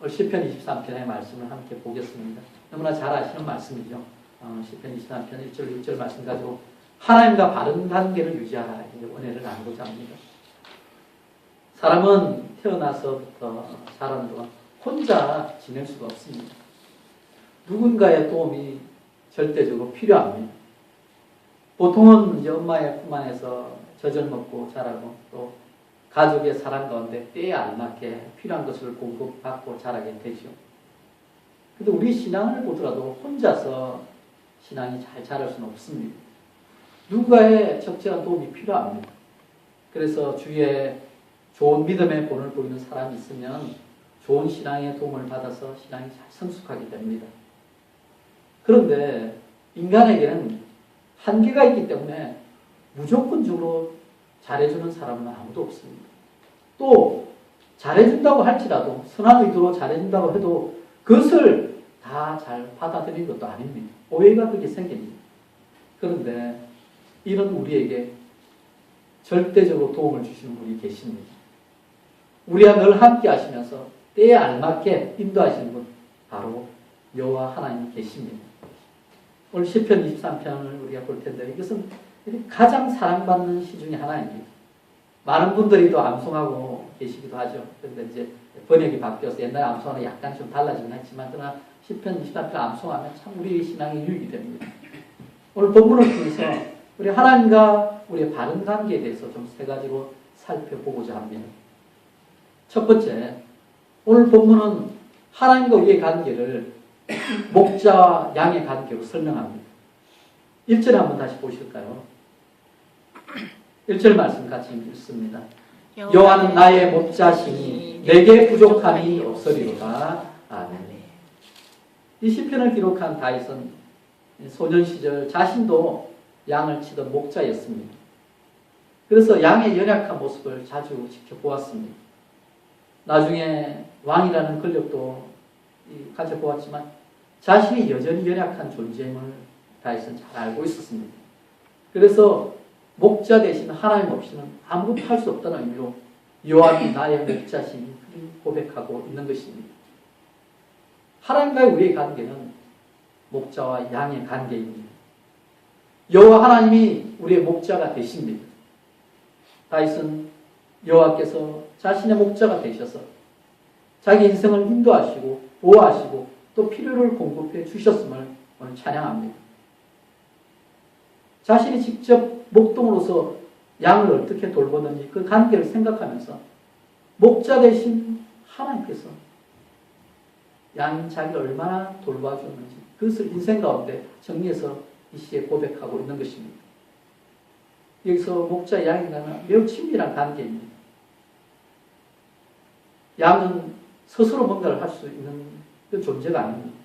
시편 23편의 말씀을 함께 보겠습니다. 너무나 잘 아시는 말씀이죠. 시편 23편 1절 6절 말씀 가지고 하나님과 바른 관계를 유지하라 은혜를 나누고자 합니다. 사람은 태어나서부터 자라는 동안 혼자 지낼 수가 없습니다. 누군가의 도움이 절대적으로 필요합니다. 보통은 이제 엄마의 품 안에서 젖을 먹고 자라고 또 가족의 사랑 가운데 때에 알맞게 필요한 것을 공급받고 자라게 되죠. 그런데 우리 신앙을 보더라도 혼자서 신앙이 잘 자랄 수는 없습니다. 누군가의 적절한 도움이 필요합니다. 그래서 주위에 좋은 믿음의 본을 보이는 사람이 있으면 좋은 신앙의 도움을 받아서 신앙이 잘 성숙하게 됩니다. 그런데 인간에게는 한계가 있기 때문에 무조건적으로 잘해주는 사람은 아무도 없습니다. 또 잘해준다고 할지라도 선한 의도로 잘해준다고 해도 그것을 다 잘 받아들이는 것도 아닙니다. 오해가 그렇게 생깁니다. 그런데 이런 우리에게 절대적으로 도움을 주시는 분이 계십니다. 우리와 늘 함께 하시면서 때에 알맞게 인도하시는 분 바로 여호와 하나님이 계십니다. 오늘 시편 23편을 우리가 볼 텐데 이것은 가장 사랑받는 시 중에 하나입니다. 많은 분들이 또 암송하고 계시기도 하죠. 그런데 이제 번역이 바뀌어서 옛날 암송하고 약간 좀 달라지긴 했지만 그러나 시편 23편 암송하면 참 우리 신앙이 유익이 됩니다. 오늘 본문을 통해서 우리 하나님과 우리의 바른 관계에 대해서 좀 세 가지로 살펴보고자 합니다. 첫 번째, 오늘 본문은 하나님과 우리의 관계를 목자와 양의 관계로 설명합니다. 1절에 한번 다시 보실까요? 1절 말씀 같이 읽습니다. 여호와는 나의 목자시니 내게 부족함이 없으리로다. 아멘. 이 시편을 기록한 다윗은 소년 시절 자신도 양을 치던 목자였습니다. 그래서 양의 연약한 모습을 자주 지켜보았습니다. 나중에 왕이라는 권력도 가져보았지만 자신이 여전히 연약한 존재임을 다윗은 잘 알고 있었습니다. 그래서 목자 대신 하나님 없이는 아무것도 할 수 없다는 의미로 여호와는 나의 목자시니 고백하고 있는 것입니다. 하나님과의 우리의 관계는 목자와 양의 관계입니다. 여호와 하나님이 우리의 목자가 되십니다. 다윗은 여호와께서 자신의 목자가 되셔서 자기 인생을 인도하시고 보호하시고 또 필요를 공급해 주셨음을 오늘 찬양합니다. 자신이 직접 목동으로서 양을 어떻게 돌보는지 그 관계를 생각하면서 목자 대신 하나님께서 양인 자기를 얼마나 돌봐주었는지 그것을 인생 가운데 정리해서 이 시에 고백하고 있는 것입니다. 여기서 목자 양이라는 매우 친밀한 관계입니다. 양은 스스로 뭔가를 할 수 있는 그 존재가 아닙니다.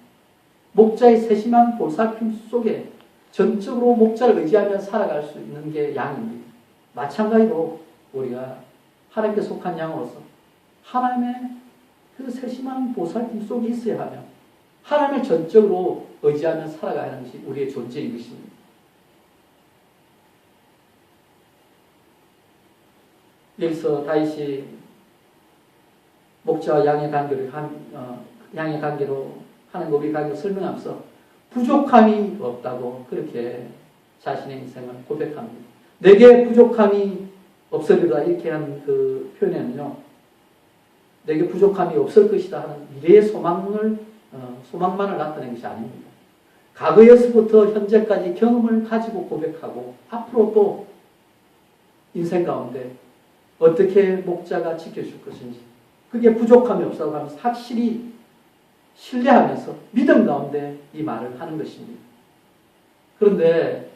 목자의 세심한 보살핌 속에 전적으로 목자를 의지하며 살아갈 수 있는 게 양입니다. 마찬가지로 우리가 하나님께 속한 양으로서 하나님의 그 세심한 보살핌 속에 있어야 하며 하나님을 전적으로 의지하며 살아가야 하는 것이 우리의 존재인 것입니다. 여기서 다윗이 목자와 양의 관계로 하는 우리 관계를 설명하면서 부족함이 없다고 그렇게 자신의 인생을 고백합니다. 내게 부족함이 없으리라 이렇게 하는 그 표현에는요, 내게 부족함이 없을 것이다 하는 미래의 소망만을 나타낸 것이 아닙니다. 과거에서부터 현재까지 경험을 가지고 고백하고 앞으로 또 인생 가운데 어떻게 목자가 지켜줄 것인지 그게 부족함이 없다고 하면서 확실히 신뢰하면서 믿음 가운데 이 말을 하는 것입니다. 그런데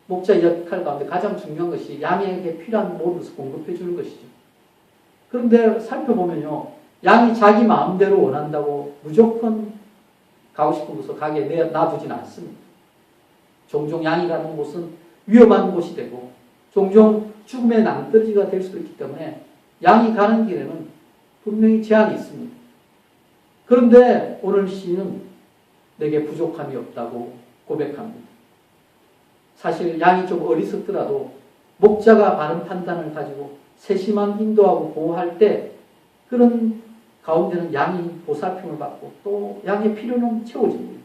목자의 역할 가운데 가장 중요한 것이 양에게 필요한 모든 것을 공급해 주는 것이죠. 그런데 살펴보면요, 양이 자기 마음대로 원한다고 무조건 가고 싶은 곳으로 가게 놔두지는 않습니다. 종종 양이 가는 곳은 위험한 곳이 되고 종종 죽음의 낭떠러지가 될 수도 있기 때문에 양이 가는 길에는 분명히 제한이 있습니다. 그런데 오늘 시인은 내게 부족함이 없다고 고백합니다. 사실 양이 좀 어리석더라도 목자가 바른 판단을 가지고 세심한 인도하고 보호할 때 그런 가운데는 양이 보살핌을 받고 또 양의 필요는 채워집니다.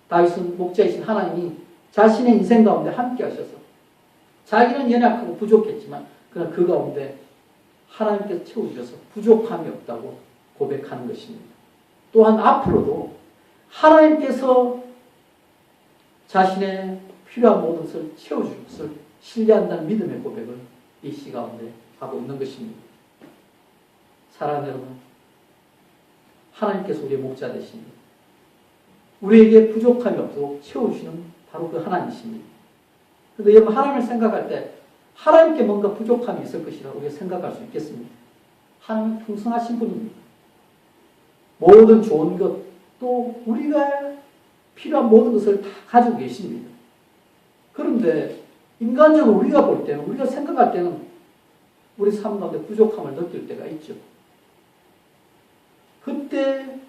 다윗은 목자이신 하나님이 자신의 인생 가운데 함께 하셔서 자기는 연약하고 부족했지만 그러나 그 가운데 하나님께서 채워주셔서 부족함이 없다고 고백하는 것입니다. 또한 앞으로도 하나님께서 자신의 필요한 모든 것을 채워줄 것을 신뢰한다는 믿음의 고백을 이 시 가운데 하고 있는 것입니다. 사랑하는 여러분, 하나님께서 우리의 목자 되십니다. 우리에게 부족함이 없도록 채워주시는 바로 그 하나님이십니다. 그런데 여러분, 하나님을 생각할 때 하나님께 뭔가 부족함이 있을 것이라고 우리가 생각할 수 있겠습니다. 하나님은 풍성하신 분입니다. 모든 좋은 것, 또 우리가 필요한 모든 것을 다 가지고 계십니다. 그런데 인간적으로 우리가 볼 때는, 우리가 생각할 때는 우리 삶 가운데 부족함을 느낄 때가 있죠. 그때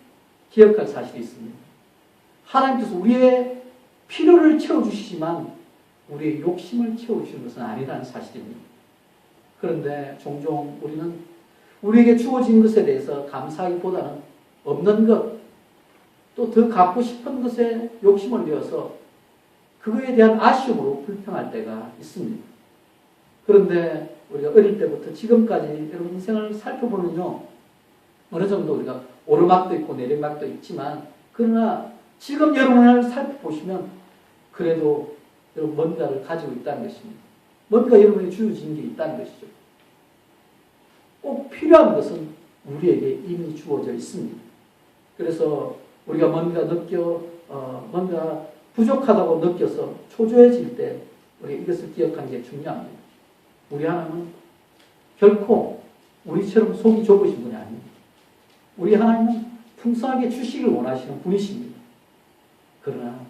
기억할 사실이 있습니다. 하나님께서 우리의 필요를 채워주시지만 우리의 욕심을 채워주시는 것은 아니라는 사실입니다. 그런데 종종 우리는 우리에게 주어진 것에 대해서 감사하기보다는 없는 것, 또 더 갖고 싶은 것에 욕심을 내어서 그거에 대한 아쉬움으로 불평할 때가 있습니다. 그런데 우리가 어릴 때부터 지금까지 여러분 인생을 살펴보면요, 어느 정도 우리가 오르막도 있고 내리막도 있지만, 그러나 지금 여러분을 살펴보시면 그래도 여러분 뭔가를 가지고 있다는 것입니다. 뭔가 여러분이 주어진 게 있다는 것이죠. 꼭 필요한 것은 우리에게 이미 주어져 있습니다. 그래서 우리가 뭔가 뭔가 부족하다고 느껴서 초조해질 때 우리 이것을 기억하는 게 중요합니다. 우리 하나님은 결코 우리처럼 속이 좁으신 분이 아닙니다. 우리 하나님은 풍성하게 주시길 원하시는 분이십니다. 그러나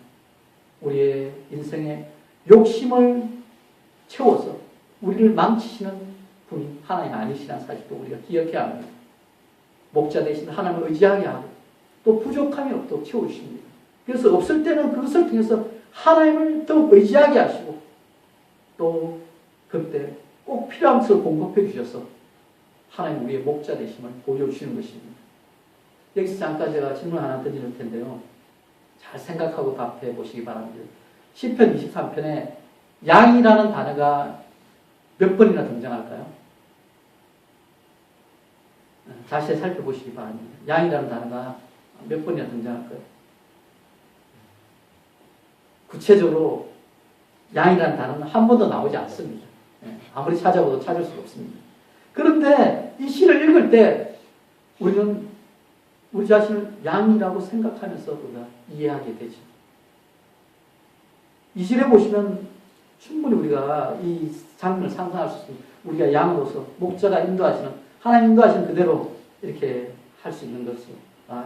우리의 인생에 욕심을 채워서 우리를 망치시는 분이 하나님 아니시라는 사실도 우리가 기억해야 합니다. 목자 대신 하나님을 의지하게 하고 또 부족함이 없도록 채워주십니다. 그래서 없을 때는 그것을 통해서 하나님을 더욱 의지하게 하시고 또 그때 꼭 필요한 것을 공급해 주셔서 하나님 우리의 목자 되심을 보여주시는 것입니다. 여기서 잠깐 제가 질문 하나 드릴 텐데요. 잘 생각하고 답해 보시기 바랍니다. 시편 23편에 양이라는 단어가 몇 번이나 등장할까요? 다시 살펴보시기 바랍니다. 양이라는 단어가 몇 번이나 등장할까요? 구체적으로 양이라는 단어는 한 번도 나오지 않습니다. 아무리 찾아봐도 찾을 수가 없습니다. 그런데 이 시를 읽을 때 우리는 우리 자신을 양이라고 생각하면서 우리가 이해하게 되죠. 2절에 보시면 충분히 우리가 이 장면을 상상할 수 있습니다. 우리가 양으로서 목자가 인도하시는, 하나님 인도하시는 그대로 이렇게 할 수 있는 것이죠.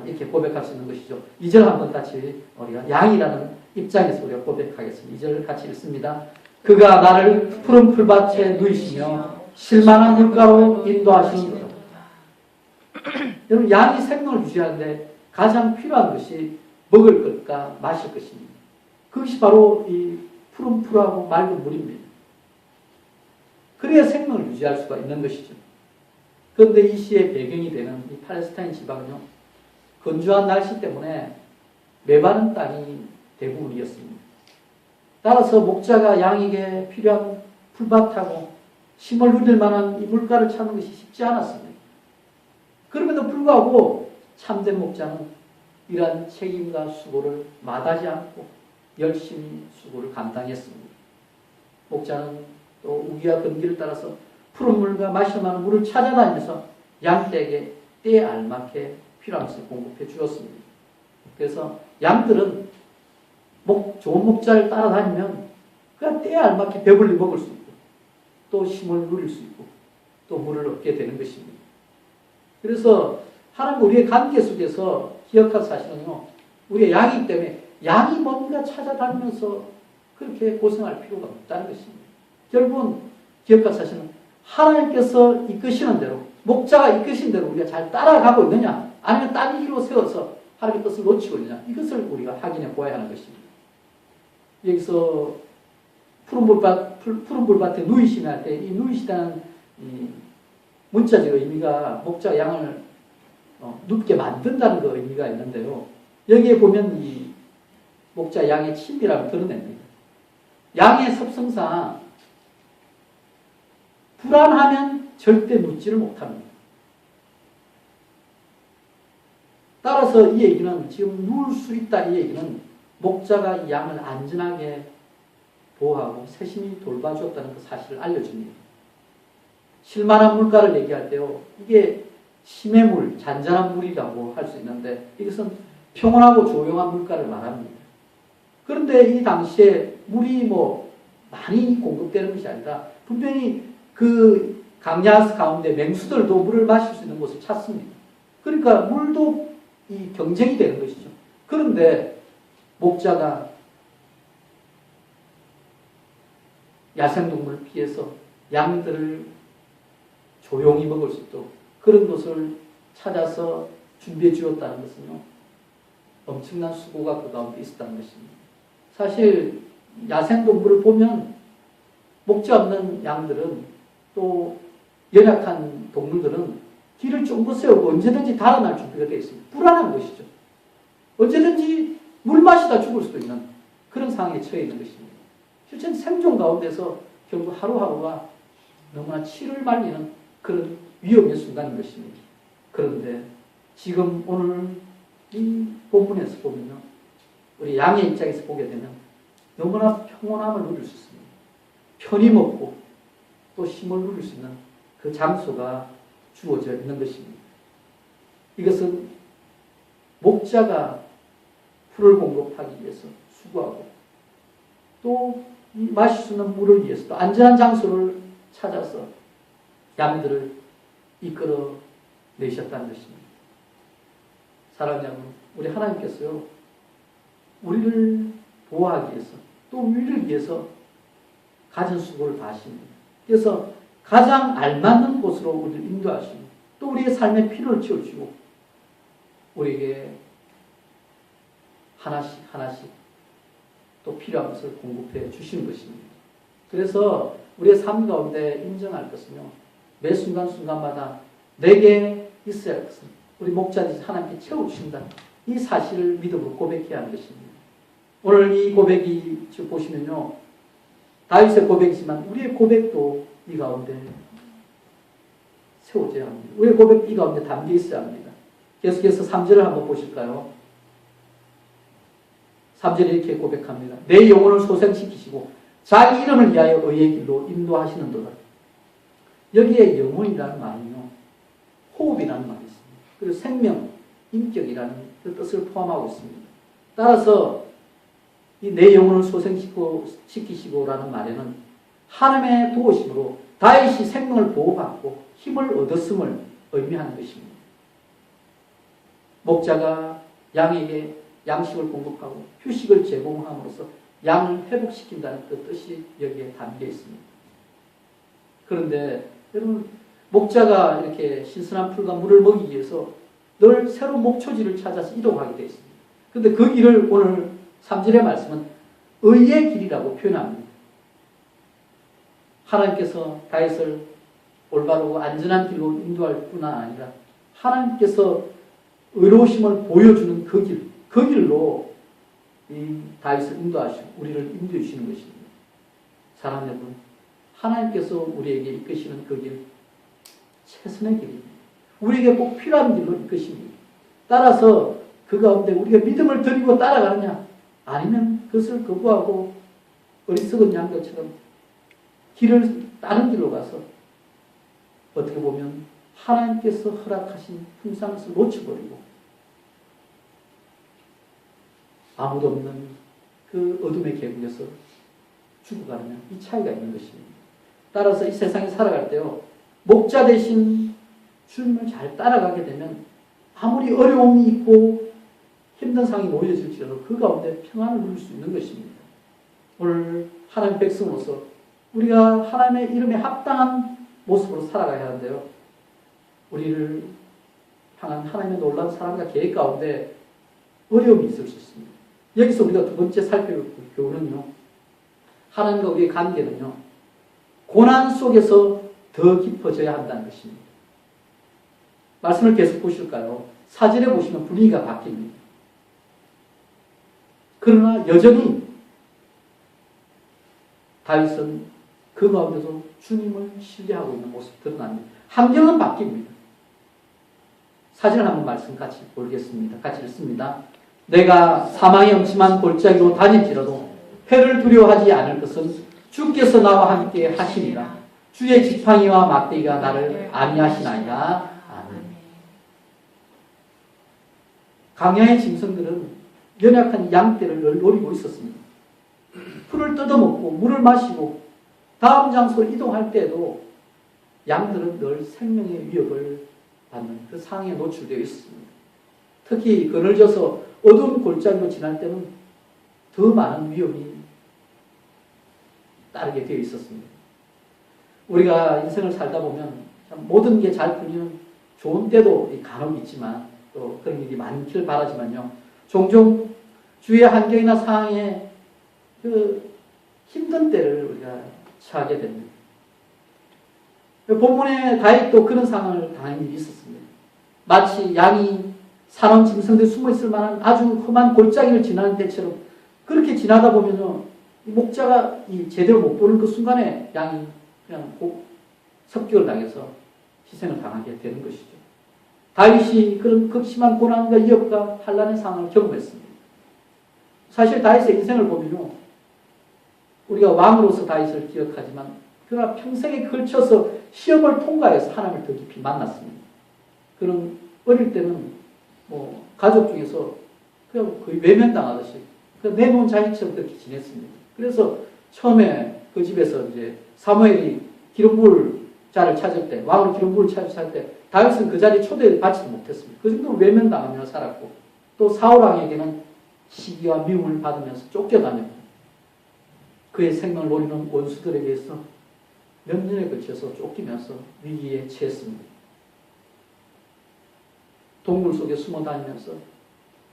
이렇게 고백할 수 있는 것이죠. 2절 한번 같이 우리가 양이라는 입장에서 우리가 고백하겠습니다. 2절 같이 읽습니다. 그가 나를 푸른 풀밭에 누이시며 실만한 물가로 인도하시는 것. 여러분, 양이 생명을 유지하는데 가장 필요한 것이 먹을 것과 마실 것입니다. 그것이 바로 이 푸른 풀하고 맑은 물입니다. 그래야 생명을 유지할 수가 있는 것이죠. 그런데 이 시의 배경이 되는 이 팔레스타인 지방은요, 건조한 날씨 때문에 메마른 땅이 대부분이었습니다. 따라서 목자가 양에게 필요한 풀밭하고 심을 누릴 만한 이 물가를 찾는 것이 쉽지 않았습니다. 그럼에도 불구하고 참된 목자는 이러한 책임과 수고를 마다하지 않고 열심히 수고를 감당했습니다. 목자는 또 우기와 건기를 따라서 푸른 물과 마실 만한 물을 찾아다니면서 양떼에게 때에 알맞게 필요한 것을 공급해 주었습니다. 그래서 양들은 좋은 목자를 따라다니면 그냥 때에 알맞게 배불리 먹을 수 있고 또 힘을 누릴 수 있고 또 물을 얻게 되는 것입니다. 그래서 하나님 우리의 관계 속에서 기억할 사실은요, 우리의 양이기 때문에 양이 뭔가 찾아다니면서 그렇게 고생할 필요가 없다는 것입니다. 결국은 기억할 사실은 하나님께서 이끄시는 대로, 목자가 이끄신 대로 우리가 잘 따라가고 있느냐, 아니면 딴 길로 세워서 하나님의 뜻을 놓치고 있느냐, 이것을 우리가 확인해 보아야 하는 것입니다. 여기서 푸른 불밭에 누이시나 할 때 이 누이시다는 이 문자적 의미가 목자가 양을 눕게 만든다는 그 의미가 있는데요. 여기에 보면 이 목자 양의 친밀함을 드러냅니다. 양의 습성상 불안하면 절대 눕지를 못합니다. 따라서 이 얘기는 지금 누울 수 있다 이 얘기는 목자가 이 양을 안전하게 보호하고 세심히 돌봐주었다는 그 사실을 알려줍니다. 실만한 물가를 얘기할 때요. 이게 심의 물, 잔잔한 물이라고 할 수 있는데 이것은 평온하고 조용한 물가를 말합니다. 그런데 이 당시에 물이 많이 공급되는 것이 아니라 분명히 그 강야 가운데 맹수들도 물을 마실 수 있는 곳을 찾습니다. 그러니까 물도 이 경쟁이 되는 것이죠. 그런데 목자가 야생동물을 피해서 양들을 조용히 먹을 수 있도록 그런 것을 찾아서 준비해 주었다는 것은요. 엄청난 수고가 그 가운데 있었다는 것입니다. 사실 야생동물을 보면 목자 없는 양들은 또 연약한 동물들은 길을 쫑긋 세우고 언제든지 달아날 준비가 되어 있습니다. 불안한 것이죠. 언제든지 물 마시다 죽을 수도 있는 그런 상황에 처해 있는 것입니다. 실제 생존 가운데서 결국 하루하루가 너무나 치를 말리는 그런 위험의 순간인 것입니다. 그런데 지금 오늘 이 본문에서 보면요. 우리 양의 입장에서 보게 되면 너무나 평온함을 누릴 수 있습니다. 편히 먹고 또 힘을 누릴 수 있는 그 장소가 주어져 있는 것입니다. 이것은 목자가 풀을 공급하기 위해서 수고하고 또 마실 수 있는 물을 위해서 또 안전한 장소를 찾아서 양들을 이끌어 내셨다는 것입니다. 사랑하는 여러분, 우리 하나님께서요, 우리를 보호하기 위해서 또 우리를 위해서 가진 수고를 다하십니다. 그래서 가장 알맞는 곳으로 우리를 인도하시고 또 우리의 삶의 필요를 채워주시고 우리에게 하나씩 또 필요한 것을 공급해 주시는 것입니다. 그래서 우리의 삶 가운데 인정할 것은요. 매 순간순간마다 내게 있어야 할 것은 우리 목자님이 하나님께 채워주신다. 이 사실을 믿음으로 고백해야 하는 것입니다. 오늘 이 고백이 지금 보시면요. 다윗의 고백이지만 우리의 고백도 이 가운데 세워져야 합니다. 우리의 고백도 이 가운데 담겨 있어야 합니다. 계속해서 3절을 한번 보실까요? 3절에 이렇게 고백합니다. 내 영혼을 소생시키시고 자기 이름을 위하여 의의 길로 인도하시는도다. 여기에 영혼이라는 말은요. 호흡이라는 말이 있습니다. 그리고 생명, 인격이라는 그 뜻을 포함하고 있습니다. 따라서 이 내 영혼을 소생시키시고라는 말에는 하나님의 도우심으로 다윗이 생명을 보호받고 힘을 얻었음을 의미하는 것입니다. 목자가 양에게 양식을 공급하고 휴식을 제공함으로써 양을 회복시킨다는 그 뜻이 여기에 담겨 있습니다. 그런데 여러분 목자가 이렇게 신선한 풀과 물을 먹이기 위해서 늘 새로운 목초지를 찾아서 이동하게 되어 있습니다. 그런데 그 길을 오늘 3절의 말씀은 의의 길이라고 표현합니다. 하나님께서 다윗을 올바르고 안전한 길로 인도할 뿐 아니라 하나님께서 의로우심을 보여주는 그 길로 이 다윗을 인도하시고 우리를 인도해 주시는 것입니다. 사랑하는 여러분, 하나님께서 우리에게 이끄시는 그 길, 최선의 길입니다. 우리에게 꼭 필요한 길로 이끄십니다. 따라서 그 가운데 우리가 믿음을 드리고 따라가느냐, 아니면 그것을 거부하고 어리석은 양들처럼 길을 다른 길로 가서 어떻게 보면 하나님께서 허락하신 풍성한 것을 놓쳐버리고 아무도 없는 그 어둠의 계곡에서 죽어가느냐, 이 차이가 있는 것입니다. 따라서 이 세상에 살아갈 때요, 목자 대신 주님을 잘 따라가게 되면 아무리 어려움이 있고 힘든 상황이 놓여질지라도 그 가운데 평안을 누릴 수 있는 것입니다. 오늘 하나님 백성으로서 우리가 하나님의 이름에 합당한 모습으로 살아가야 하는데요. 우리를 향한 하나님의 놀라운 사랑과 계획 가운데 어려움이 있을 수 있습니다. 여기서 우리가 두 번째 살펴볼 교훈은요. 하나님과 우리의 관계는요. 고난 속에서 더 깊어져야 한다는 것입니다. 말씀을 계속 보실까요? 사진에 보시면 분위기가 바뀝니다. 그러나 여전히 다윗은 그 가운데서 주님을 신뢰하고 있는 모습이 드러납니다. 환경은 바뀝니다. 사진을 한번 말씀 같이 보겠습니다. 같이 읽습니다. 내가 사망의 엄침한 골짜기로 다닐지라도 해를 두려워하지 않을 것은 주께서 나와 함께 하시니라. 주의 지팡이와 막대기가 나를 안위하시나이다. 아멘. 강야의 짐승들은 연약한 양떼를 노리고 있었습니다. 풀을 뜯어먹고 물을 마시고 다음 장소로 이동할 때도 양들은 늘 생명의 위협을 받는 그 상황에 노출되어 있습니다. 특히 그늘져서 어두운 골짜기로 지날 때는 더 많은 위험이 따르게 되어 있었습니다. 우리가 인생을 살다 보면 참 모든 게 잘 풀리는 좋은 때도 간혹 있지만 또 그런 일이 많기를 바라지만요. 종종 주위의 환경이나 상황에 그 힘든 때를 우리가 처하게 됩니다. 본문에 다윗도 그런 상황을 당한 일이 있었습니다. 마치 양이 사나운 짐승들이 숨어있을 만한 아주 험한 골짜기를 지나는 때처럼 그렇게 지나다 보면요, 목자가 제대로 못 보는 그 순간에 양이 그냥 습격을 당해서 희생을 당하게 되는 것이죠. 다윗이 그런 극심한 고난과 위협과 환난의 상황을 경험했습니다. 사실 다윗의 인생을 보면요, 우리가 왕으로서 다윗을 기억하지만 그러나 평생에 걸쳐서 시험을 통과해서 하나님을 더 깊이 만났습니다. 그런 어릴 때는 가족 중에서 그냥 거의 외면당하듯이 내놓은 자식처럼 그렇게 지냈습니다. 그래서 처음에 그 집에서 이제 사무엘이 기름부을 자를 찾을 때, 왕으로 기름부을 찾을 때 다윗은 그 자리에 초대받지도 못했습니다. 그 정도로 외면당하며 살았고 또 사울 왕에게는 시기와 미움을 받으면서 쫓겨다녔고 그의 생명을 노리는 원수들에게서 몇 년에 걸쳐서 쫓기면서 위기에 처했습니다. 동굴 속에 숨어 다니면서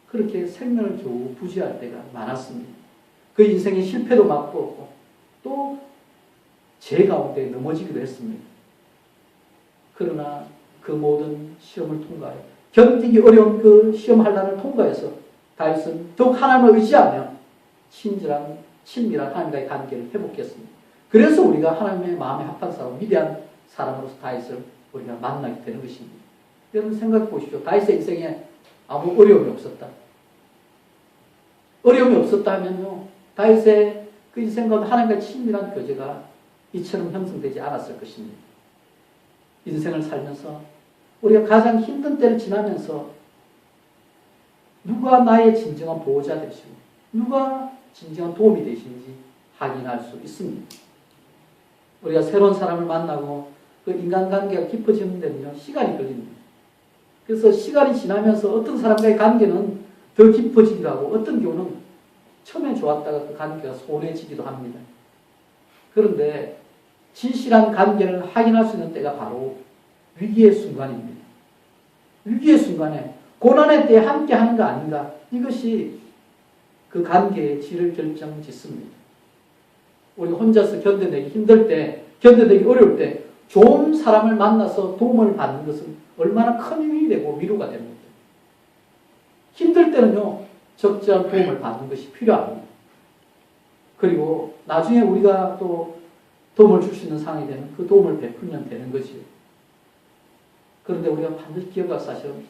그렇게 생명을 겨우 부지할 때가 많았습니다. 그 인생의 실패도 맛보았고 또 죄 가운데 넘어지기도 했습니다. 그러나 그 모든 시험을 통과해 견디기 어려운 그 시험 환난을 통과해서 다윗은 더욱 하나님을 의지하며 친밀한 하나님과의 관계를 회복했습니다. 그래서 우리가 하나님의 마음에 합한 사람, 위대한 사람으로서 다윗을 우리가 만나게 되는 것입니다. 여러분 생각해 보십시오. 다윗의 인생에 아무 어려움이 없었다. 어려움이 없었다 하면요, 다윗의 그 인생 가운데 하나님과의 친밀한 교제가 이처럼 형성되지 않았을 것입니다. 인생을 살면서 우리가 가장 힘든 때를 지나면서 누가 나의 진정한 보호자 되시고 누가 진정한 도움이 되시는지 확인할 수 있습니다. 우리가 새로운 사람을 만나고 그 인간관계가 깊어지는 데는요, 시간이 걸립니다. 그래서 시간이 지나면서 어떤 사람과의 관계는 더 깊어지기도 하고 어떤 경우는 처음에 좋았다가 그 관계가 소원해지기도 합니다. 그런데 진실한 관계를 확인할 수 있는 때가 바로 위기의 순간입니다. 위기의 순간에 고난의 때에 함께 하는 거 아닌가, 이것이 그 관계의 질을 결정짓습니다. 우리가 혼자서 견뎌내기 힘들 때, 견뎌내기 어려울 때 좋은 사람을 만나서 도움을 받는 것은 얼마나 큰 힘이 되고 위로가 됩니다. 힘들 때는요, 적절한 도움을 받는 것이 필요합니다. 그리고 나중에 우리가 또 도움을 줄 수 있는 상황이 되면 그 도움을 베풀면 되는 것이요. 그런데 우리가 반드시 기억할 사실은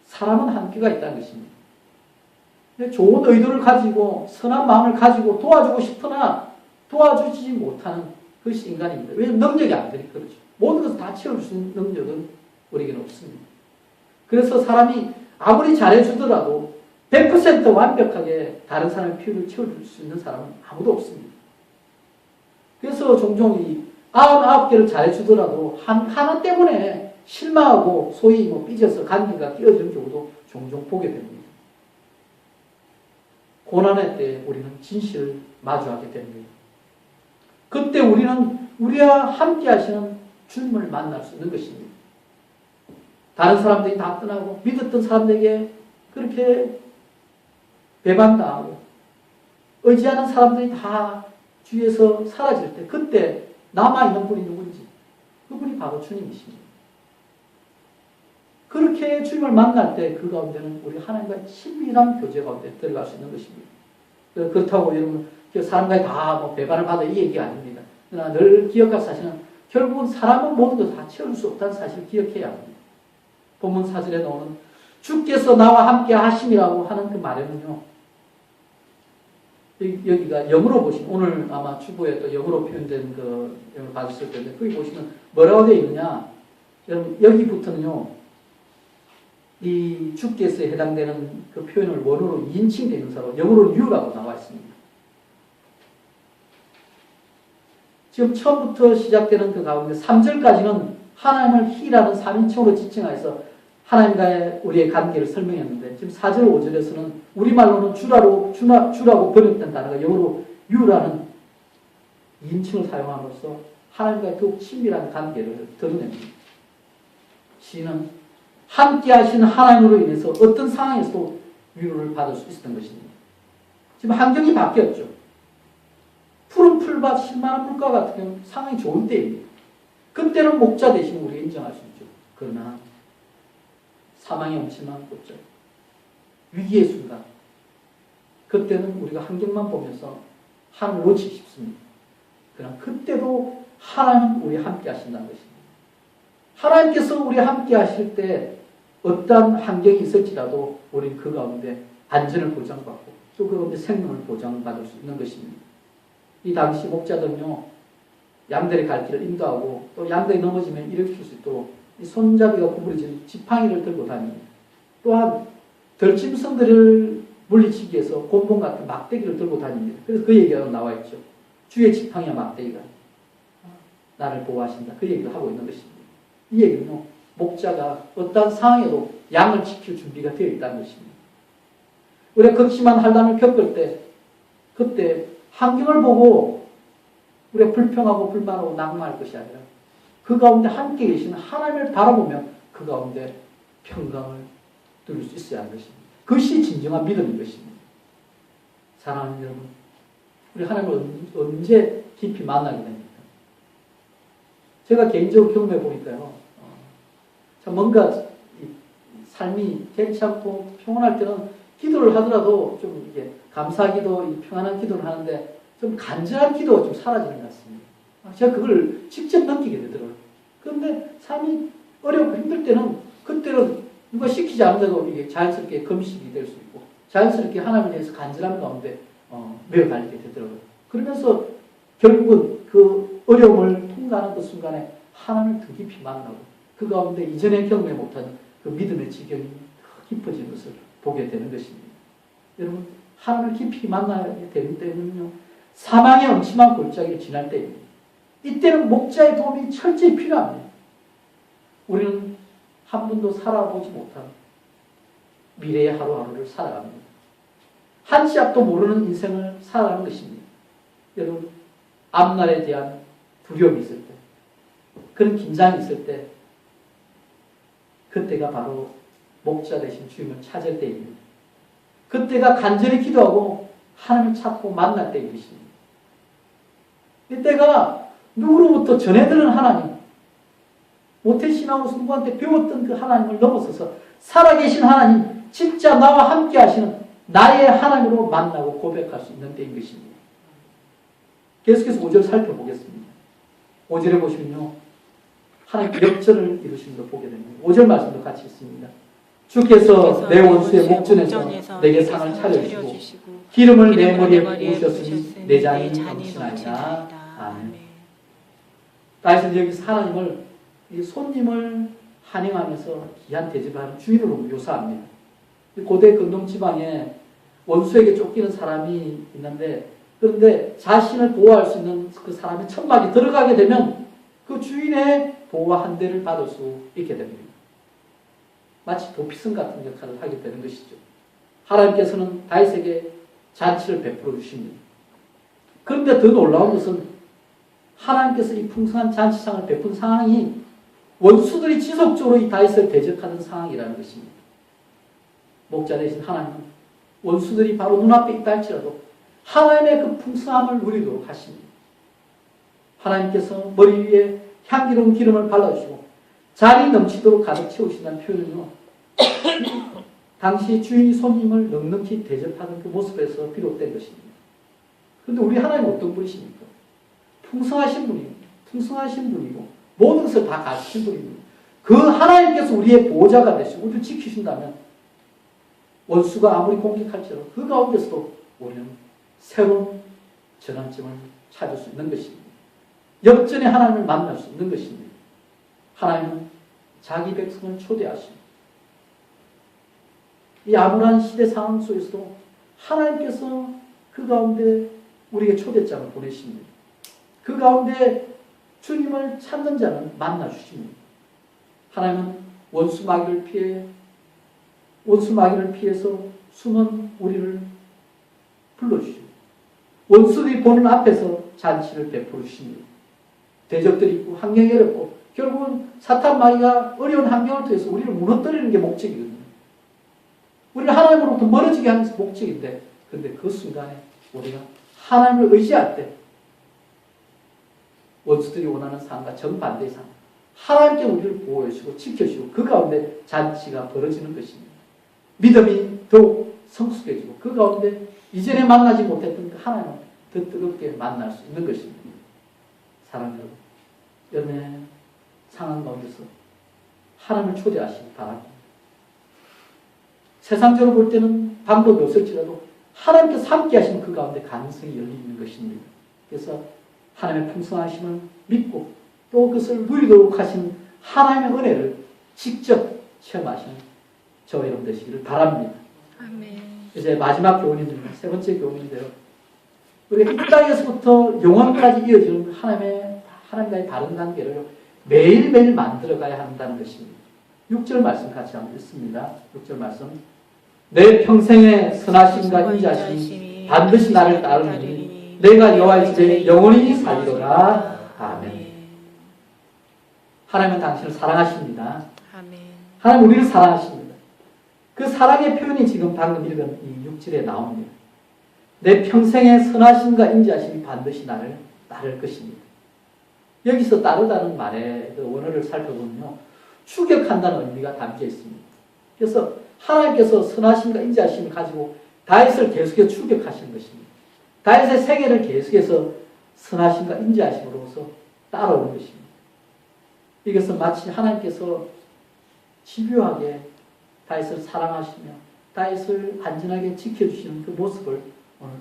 사람은 한계가 있다는 것입니다. 좋은 의도를 가지고 선한 마음을 가지고 도와주고 싶으나 도와주지 못하는 것이 인간입니다. 왜냐하면 능력이 안 되니까 그렇죠. 모든 것을 다 채워줄 수 있는 능력은 우리에게는 없습니다. 그래서 사람이 아무리 잘해주더라도 100% 완벽하게 다른 사람의 필요를 채워줄 수 있는 사람은 아무도 없습니다. 그래서 종종 이 99개를 잘해주더라도 하나 때문에 실망하고 소위 삐져서 관계가 끼어지는 경우도 종종 보게 됩니다. 고난의 때 우리는 진실을 마주하게 됩니다. 그때 우리는 우리와 함께 하시는 주님을 만날 수 있는 것입니다. 다른 사람들이 다 떠나고 믿었던 사람들에게 그렇게 배반당하고 의지하는 사람들이 다 주위에서 사라질 때 그때 남아있는 분이 누군지, 그분이 바로 주님이십니다. 그렇게 주님을 만날 때 그 가운데는 우리 하나님과의 친밀한 교제 가운데 들어갈 수 있는 것입니다. 그렇다고 여러분 사람과의 다뭐 배반을 받아 이 얘기가 아닙니다. 그러나 늘 기억할 사실은 결국은 사람은 모든 것을 다 채울 수 없다는 사실을 기억해야 합니다. 본문 4절에 나오는 주께서 나와 함께 하심이라고 하는 그 말에는요. 여기가 영어로 보시면 오늘 아마 주보에 또 영어로 표현된 그 영어로 받으실 텐데 거기 보시면 뭐라고 되어 있느냐. 여러분 여기부터는요. 이 주께서에 해당되는 그 표현을 원어로 2인칭 대명사로 영어로 you라고 나와 있습니다. 지금 처음부터 시작되는 그 가운데 3절까지는 하나님을 he라는 3인칭으로 지칭하여서 하나님과의 우리의 관계를 설명했는데 지금 4절, 5절에서는 우리말로는 주라고 번역된 단어가 영어로 you라는 2인칭을 사용함으로써 하나님과의 더욱 친밀한 관계를 드러냅니다. 시인은 함께 하시는 하나님으로 인해서 어떤 상황에서도 위로를 받을 수 있었던 것입니다. 지금 환경이 바뀌었죠. 푸른 풀밭, 실만한 물가 같은 경우는 상황이 좋은 때입니다. 그때는 목자 대신 우리가 인정할 수 있죠. 그러나 사망의 엄침한 목자, 위기의 순간, 그때는 우리가 환경만 보면서 하늘을 놓치기 쉽습니다. 그러나 그때도 하나님은 우리와 함께 하신다는 것입니다. 하나님께서 우리와 함께 하실 때 어떠한 환경이 있을지라도 우리는 그 가운데 안전을 보장받고 또 그 가운데 생명을 보장받을 수 있는 것입니다. 이 당시 목자들은요, 양들의 갈 길을 인도하고 또 양들이 넘어지면 일으킬 수 있도록 이 손잡이가 구부러진 지팡이를 들고 다닙니다. 또한 덜짐승들을 물리치기 위해서 곤봉 같은 막대기를 들고 다닙니다. 그래서 그 얘기가 나와 있죠. 주의 지팡이와 막대기가 나를 보호하신다. 그 얘기를 하고 있는 것입니다. 이 얘기는요, 목자가 어떠한 상황에도 양을 지킬 준비가 되어 있다는 것입니다. 우리가 극심한 환난을 겪을 때 그때 환경을 보고 우리가 불평하고 불만하고 낙마할 것이 아니라 그 가운데 함께 계시는 하나님을 바라보며 그 가운데 평강을 누릴 수 있어야 하는 것입니다. 그것이 진정한 믿음인 것입니다. 사랑하는 여러분, 우리 하나님을 언제 깊이 만나게 됩니까? 제가 개인적으로 경험해 보니까요, 참 뭔가 삶이 괜찮고 평온할 때는 기도를 하더라도 좀 이게 감사기도, 평안한 기도를 하는데 좀 간절한 기도가 좀 사라지는 것 같습니다. 제가 그걸 직접 느끼게 되더라고요. 그런데 삶이 어렵고 힘들 때는 그때는 누가 시키지 않는데도 이게 자연스럽게 금식이 될 수 있고 자연스럽게 하나님에 대해서 간절함 가운데 메어가게 되더라고요. 그러면서 결국은 그 어려움을 통과하는 그 순간에 하나님을 더 깊이 만나고 그 가운데 이전에 경험해 못한 그 믿음의 지경이 더 깊어지는 것을 보게 되는 것입니다. 여러분, 하나님을 깊이 만나게 되는 때는요, 사망의 엄침한 골짜기를 지날 때입니다. 이때는 목자의 도움이 철저히 필요합니다. 우리는 한 번도 살아보지 못한 미래의 하루하루를 살아갑니다. 한 치 앞도 모르는 인생을 살아가는 것입니다. 여러분, 앞날에 대한 두려움이 있을 때, 그런 긴장이 있을 때, 그때가 바로 목자 대신 주님을 찾을 때입니다. 그때가 간절히 기도하고 하나님을 찾고 만날 때인 것입니다. 이때가 누구로부터 전해들은 하나님, 모태신앙으로서 누구한테 배웠던 그 하나님을 넘어서서 살아계신 하나님, 진짜 나와 함께 하시는 나의 하나님으로 만나고 고백할 수 있는 때인 것입니다. 계속해서 5절 살펴보겠습니다. 5절에 보시면요, 하나님 역전을 이루시는 걸 보게 됩니다. 5절 말씀도 같이 있습니다. 주께서 내 원수의 목전에서 내게 상을 차려주시고 기름을 내 머리에 부으셨으니 내 잔이 넘치나이다. 아멘. 다윗은 여기서 하나님을 이 손님을 환영하면서 귀한 대접을 하는 주인으로 묘사합니다. 고대 근동 지방에 원수에게 쫓기는 사람이 있는데, 그런데 자신을 보호할 수 있는 그 사람의 천막이 들어가게 되면 그 주인의 보호와 한대를 받을 수 있게 됩니다. 마치 도피성 같은 역할을 하게 되는 것이죠. 하나님께서는 다윗에게 잔치를 베풀어 주십니다. 그런데 더 놀라운 것은 하나님께서 이 풍성한 잔치상을 베푼 상황이 원수들이 지속적으로 이 다윗을 대적하는 상황이라는 것입니다. 목자 대신 하나님은 원수들이 바로 눈앞에 있다 할지라도 하나님의 그 풍성함을 누리도록 하십니다. 하나님께서 머리 위에 향기로운 기름을 발라주시고 잔이 넘치도록 가득 채우신다는 표현은요, 당시 주인이 손님을 넉넉히 대접하는 그 모습에서 비롯된 것입니다. 그런데 우리 하나님 어떤 분이십니까? 풍성하신 분이고, 풍성하신 분이고, 모든 것을 다 가지신 분입니다. 그 하나님께서 우리의 보호자가 되시고, 우리를 지키신다면, 원수가 아무리 공격할지라도 그 가운데서도 우리는 새로운 전환점을 찾을 수 있는 것입니다. 역전의 하나님을 만날 수 있는 것입니다. 하나님은 자기 백성을 초대하십니다. 이 암울한 시대 상황 속에서도 하나님께서 그 가운데 우리에게 초대장을 보내십니다. 그 가운데 주님을 찾는 자는 만나주십니다. 하나님은 원수 마귀를 피해서 숨은 우리를 불러주십니다. 원수들이 보는 앞에서 잔치를 베풀어 주십니다. 대적들이 있고 환경이 어렵고 결국은 사탄 마귀가 어려운 환경을 통해서 우리를 무너뜨리는 게 목적이거든요. 우리를 하나님으로부터 멀어지게 하는 것이 목적인데, 그런데 그 순간에 우리가 하나님을 의지할 때 원수들이 원하는 상황과 정반대의 상황, 하나님께 우리를 보호해주시고 지켜주시고 그 가운데 잔치가 벌어지는 것입니다. 믿음이 더욱 성숙해지고 그 가운데 이전에 만나지 못했던 그 하나님을 더 뜨겁게 만날 수 있는 것입니다. 사랑하는 여러분, 여러분의 상황 가운데서 하나님을 초대하시기 바랍니다. 세상적으로 볼 때는 방법이 없을지라도 하나님께서 함께 하시는 그 가운데 가능성이 열리는 것입니다. 그래서 하나님의 풍성하심을 믿고 또 그것을 누리도록 하신 하나님의 은혜를 직접 체험하시는 저와 여러분 되시기를 바랍니다. 아멘. 이제 마지막 교훈입니다. 세 번째 교훈인데요. 우리가 이 땅에서부터 영원까지 이어지는 하나님과의 바른 관계를 매일매일 만들어가야 한다는 것입니다. 6절 말씀 같이 한번 읽습니다. 6절 말씀. 내 평생의 선하심과 인자심이 반드시 나를 따르니 내가 여호와의 집에 영원히 살리로다. 아멘. 하나님은 당신을 사랑하십니다. 아멘. 하나님 우리를 사랑하십니다. 그 사랑의 표현이 지금 방금 읽은 이 6절에 나옵니다. 내 평생의 선하심과 인자심이 반드시 나를 따를 것입니다. 여기서 따르다는 말의 그 원어를 살펴보면요, 추격한다는 의미가 담겨 있습니다. 그래서 하나님께서 선하심과 인자심을 가지고 다윗을 계속해서 추격하시는 것입니다. 다윗의 생애를 계속해서 선하심과 인자심으로서 따라오는 것입니다. 이것은 마치 하나님께서 집요하게 다윗을 사랑하시며 다윗을 안전하게 지켜주시는 그 모습을 오늘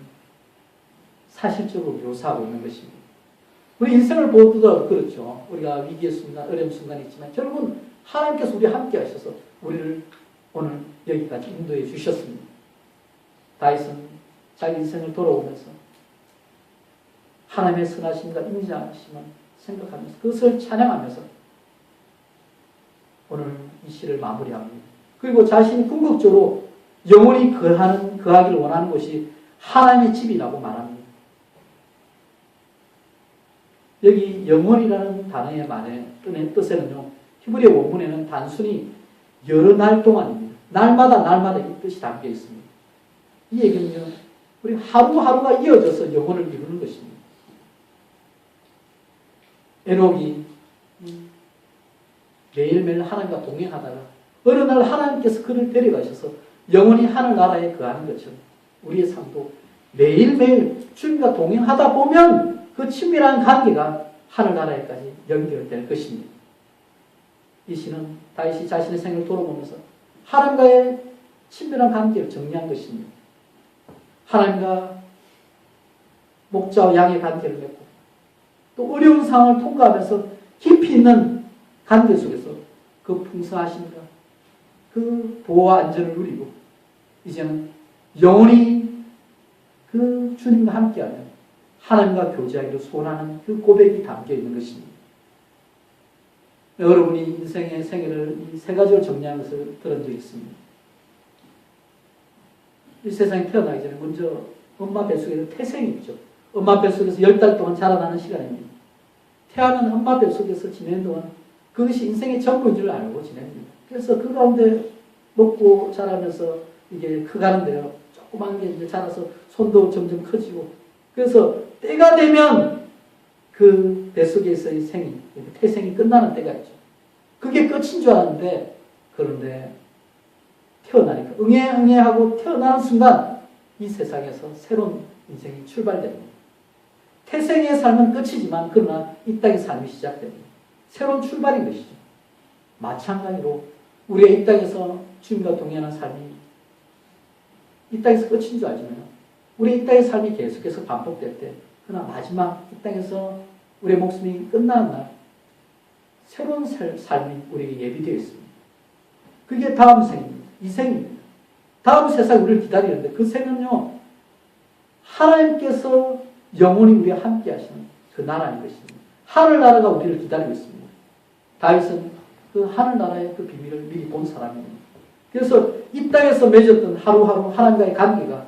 사실적으로 묘사하고 있는 것입니다. 우리 인생을 보더라도 그렇죠. 우리가 위기의 순간, 어려운 순간이 있지만 결국은 하나님께서 우리와 함께 하셔서 우리를 오늘 여기까지 인도해 주셨습니다. 다윗은 자기 인생을 돌아오면서 하나님의 선하심과 인자하심을 생각하면서 그것을 찬양하면서 오늘 이 시를 마무리합니다. 그리고 자신이 궁극적으로 영원히 거하기를 원하는 곳이 하나님의 집이라고 말합니다. 여기 영원이라는 단어의 말의 뜻에는요, 히브리어 원문에는 단순히 여러 날 동안입니다. 날마다 이 뜻이 담겨 있습니다. 이 얘기는요, 우리 하루하루가 이어져서 영혼을 이루는 것입니다. 에녹이 매일매일 하나님과 동행하다가 어느 날 하나님께서 그를 데려가셔서 영원히 하늘나라에 거하는 것처럼 우리의 삶도 매일매일 주님과 동행하다 보면 그 친밀한 관계가 하늘나라에까지 연결될 것입니다. 이 시는 다윗이 자신의 생을 돌아보면서 하나님과의 친밀한 관계를 정리한 것입니다. 하나님과 목자와 양의 관계를 맺고 또 어려운 상황을 통과하면서 깊이 있는 관계 속에서 그 풍성하심과 그 보호와 안전을 누리고 이제는 영원히 그 주님과 함께하며 하나님과 교제하기를 소원하는 그 고백이 담겨 있는 것입니다. 여러분이 인생의 생애를 이 세 가지로 정리하는 것을 들은 적이 있습니다. 이 세상에 태어나기 전에 먼저 엄마 뱃속에서 태생이 있죠. 엄마 뱃속에서 10달 동안 자라나는 시간입니다. 태어난 엄마 뱃속에서 지내는 동안 그것이 인생의 전부인 줄 알고 지냅니다. 그래서 그 가운데 먹고 자라면서 이게 커가는데요. 조그만 게 이제 자라서 손도 점점 커지고 그래서 때가 되면 그 뱃속에서의 태생이 끝나는 때가 있죠. 그게 끝인 줄 알았는데, 그런데 태어나니까 응애 하고 태어나는 순간 이 세상에서 새로운 인생이 출발됩니다. 태생의 삶은 끝이지만 그러나 이 땅의 삶이 시작됩니다. 새로운 출발인 것이죠. 마찬가지로 우리의 이 땅에서 주님과 동행하는 삶이 이 땅에서 끝인 줄 알지만 우리 이 땅의 삶이 계속해서 반복될 때 그러나 마지막 이 땅에서 우리의 목숨이 끝나는 날 새로운 삶이 우리에게 예비되어 있습니다. 그게 다음 생입니다. 이 생입니다. 다음 세상이 우리를 기다리는데 그 생은요 하나님께서 영원히 우리와 함께 하시는 그 나라인 것입니다. 하늘나라가 우리를 기다리고 있습니다. 다윗은 그 하늘나라의 그 비밀을 미리 본 사람입니다. 그래서 이 땅에서 맺었던 하루하루 하나님과의 관계가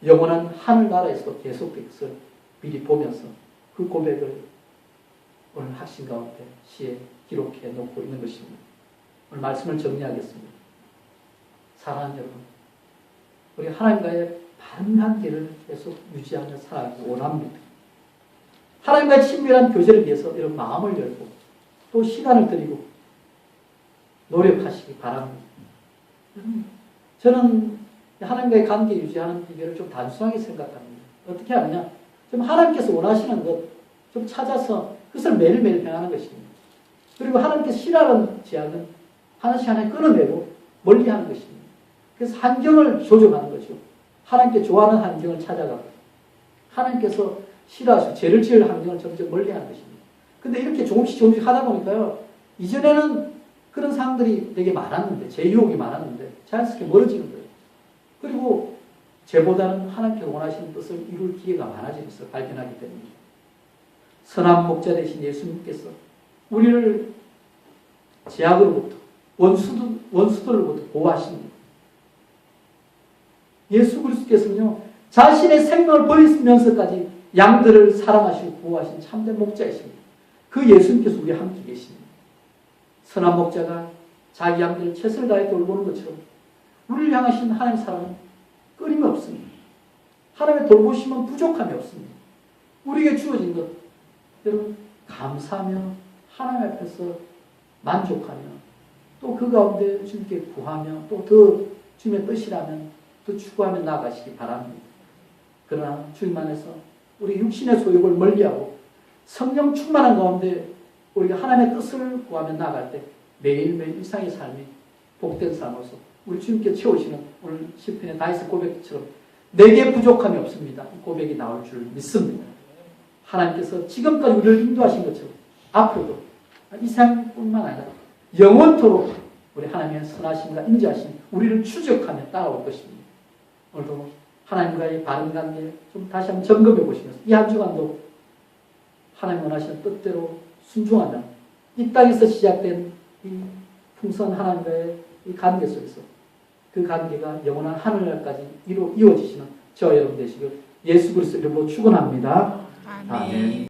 영원한 하늘나라에서도 계속될 것을 미리 보면서 그 고백을 오늘 학신 가운데 시에 기록해 놓고 있는 것입니다. 오늘 말씀을 정리하겠습니다. 사랑하는 여러분, 우리 하나님과의 바른 관계를 계속 유지하며 살아가기 원합니다. 하나님과의 친밀한 교제를 위해서 이런 마음을 열고 또 시간을 드리고 노력하시기 바랍니다. 저는 하나님과의 관계 유지하는 비결을 좀 단순하게 생각합니다. 어떻게 하느냐? 좀 하나님께서 원하시는 것 좀 찾아서 그것을 매일매일 행하는 것입니다. 그리고 하나님께서 싫어하는 제약은 하나씩 하나씩 끊어내고 멀리하는 것입니다. 그래서 환경을 조정하는 거죠. 하나님께 좋아하는 환경을 찾아가고 하나님께서 싫어하시고 죄를 지을 환경을 점점 멀리하는 것입니다. 근데 이렇게 조금씩 하다 보니까요. 이전에는 그런 상황들이 되게 많았는데 제 유혹이 많았는데 자연스럽게 멀어지는 거예요. 그리고 죄보다는 하나님께서 원하시는 뜻을 이룰 기회가 많아지는 것을 발견하기 때문입니다. 선한 목자 되신 예수님께서 우리를 제약으로부터 원수들로부터 보호하십니다. 예수 그리스도께서는요 자신의 생명을 버리면서까지 양들을 사랑하시고 보호하신 참된 목자이십니다. 그 예수님께서 우리와 함께 계십니다. 선한 목자가 자기 양들을 최선을 다해 돌보는 것처럼 우리를 향하신 하나님의 사랑은 끊임이 없습니다. 하나님의 돌보심은 부족함이 없습니다. 우리에게 주어진 것 여러분 감사하며 하나님 앞에서 만족하며 또 그 가운데 주님께 구하며 또 더 주님의 뜻이라면 더 추구하며 나아가시기 바랍니다. 그러나 주님 안에서 우리 육신의 소욕을 멀리하고 성령 충만한 가운데 우리가 하나님의 뜻을 구하며 나아갈 때 매일매일 일상의 삶이 복된 삶으로서 우리 주님께 채우시는 오늘 시편의 다윗의 고백처럼 내게 부족함이 없습니다. 이 고백이 나올 줄 믿습니다. 하나님께서 지금까지 우리를 인도하신 것처럼 앞으로도 이 세상뿐만 아니라 영원토록 우리 하나님의 선하심과 인자하심 우리를 추적하며 따라올 것입니다. 오늘도 하나님과의 바른 관계 좀 다시 한번 점검해 보시면서 이 한 주간도 하나님 원하시는 뜻대로 순종하면 이 땅에서 시작된 이 풍성한 하나님과의 이 관계 속에서 그 관계가 영원한 하늘날까지 이루어지시는 저와 여러분 되시길 예수 그리스도 이름으로 축원합니다. 아멘.